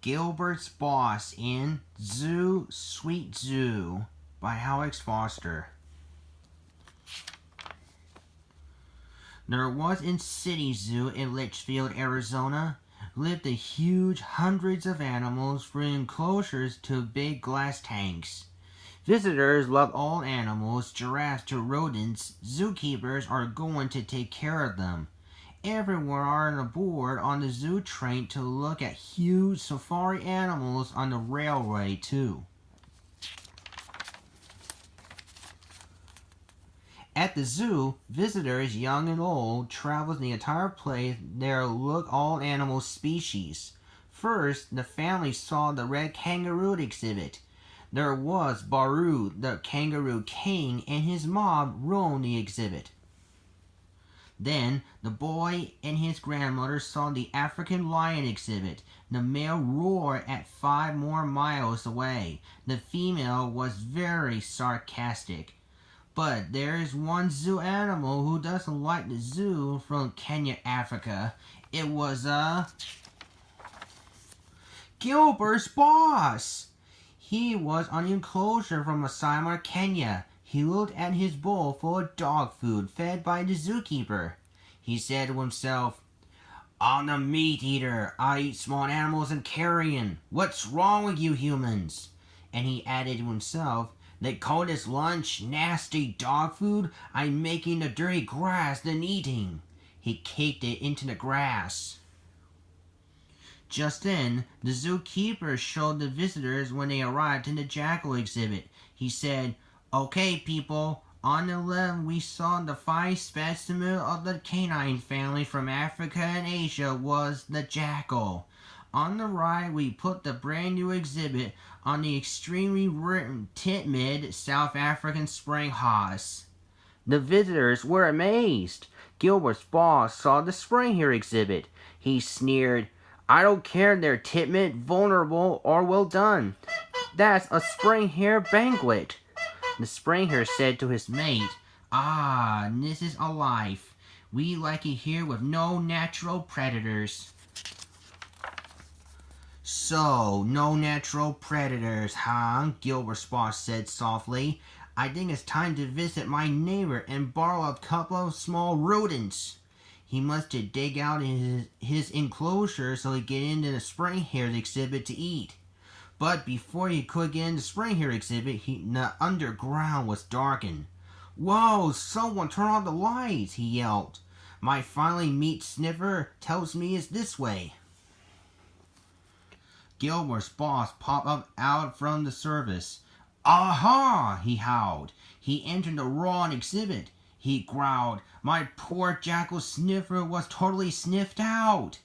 Gilbert's Boss in Zoo Sweet Zoo by Alex Foster. There was in City Zoo in Litchfield, Arizona, lived a huge hundreds of animals from enclosures to big glass tanks. Visitors love all animals, giraffes to rodents. Zookeepers are going to take care of them. Everyone are aboard on the zoo train to look at huge safari animals on the railway too. At the zoo, visitors, young and old, travel the entire place there to look all animal species. First, the family saw the red kangaroo exhibit. There was Baru, the kangaroo king, and his mob roamed the exhibit. Then, the boy and his grandmother saw the African lion exhibit. The male roared at 5 more miles away. The female was very sarcastic. But there is one zoo animal who doesn't like the zoo from Kenya, Africa. It was Gilbert's Boss. He was on the enclosure from Masai, Kenya. He looked at his bowl full of dog food fed by the zookeeper. He said to himself, "I'm a meat eater. I eat small animals and carrion. What's wrong with you humans?" And he added to himself, "They call this lunch nasty dog food. I'm making the dirty grass then eating." He kicked it into the grass. Just then, the zookeeper showed the visitors when they arrived in the jackal exhibit. He said, "Okay, people, on the left we saw the 5 specimen of the canine family from Africa and Asia was the jackal. On the right we put the brand new exhibit on the extremely timid South African spring hoss." The visitors were amazed. Gilbert's Boss saw the spring hare exhibit. He sneered, "I don't care if they're timid, vulnerable, or well done. That's a spring hare banquet." The spring hare said to his mate, "Ah, this is a life. We like it here with no natural predators." "So, no natural predators, huh?" Gilbert's Boss said softly. "I think it's time to visit my neighbor and borrow a couple of small rodents." He must dig out his enclosure so he could get into the spring hare exhibit to eat. But before he could get in the spring hare exhibit, the underground was darkened. "Whoa, someone turn on the lights," he yelled. "My finally meat sniffer tells me it's this way." Gilbert's Boss popped up out from the service. "Aha!" he howled. He entered the raw exhibit. He growled, "My poor jackal sniffer was totally sniffed out."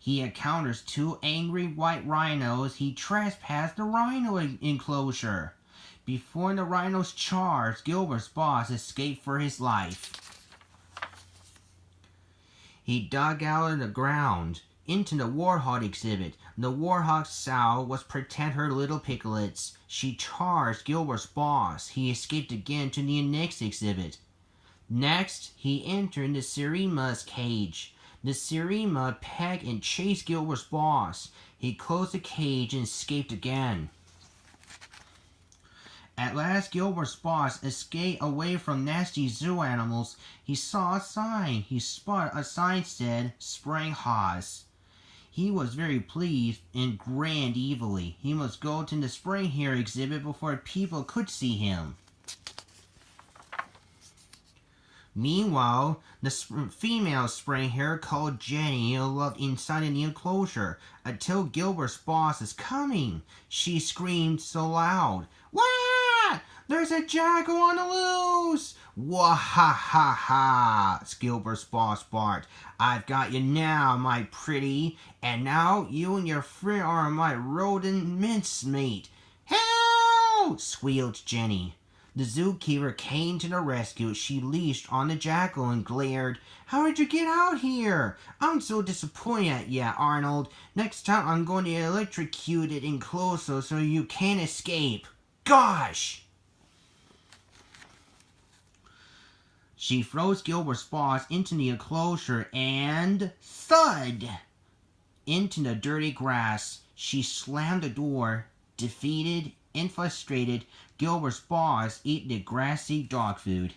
He encounters 2 angry white rhinos. He trespassed the rhino enclosure. Before the rhinos charged, Gilbert's Boss escaped for his life. He dug out of the ground into the warthog exhibit. The warthog's sow was protect her little piglets. She charged Gilbert's Boss. He escaped again to the next exhibit. Next, he entered the Sirima's cage. The Sirima pecked and chased Gilbert's Boss. He closed the cage and escaped again. At last, Gilbert's Boss escaped away from nasty zoo animals. He saw a sign. He spotted a sign said, "Spring Hoss." He was very pleased and grinned evilly. He must go to the spring hare exhibit before people could see him. Meanwhile, the female spring hare called Jenny loved inside the enclosure until Gilbert's Boss is coming. She screamed so loud, "Wah! There's a jackal on the loose!" "Wah ha ha ha!" Gilbert's Boss barked. "I've got you now, my pretty, and now you and your friend are my rodent mincemeat." "Help!" squealed Jenny. The zookeeper came to the rescue. She leashed on the jackal and glared, "How did you get out here? I'm so disappointed at you, Arnold. Next time I'm going to electrocute it enclosure so you can't escape. Gosh!" She throws Gilbert's Boss into the enclosure and thud! into the dirty grass. She slammed the door. Defeated and frustrated, Gilbert's paws eat the grassy dog food.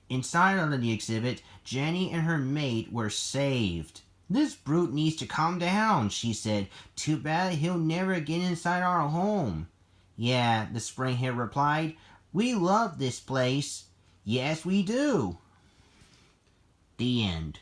Inside of the exhibit, Jenny and her mate were saved. "This brute needs to calm down," she said. "Too bad he'll never get inside our home." "Yeah," the springhead replied. "We love this place." "Yes, we do." The end.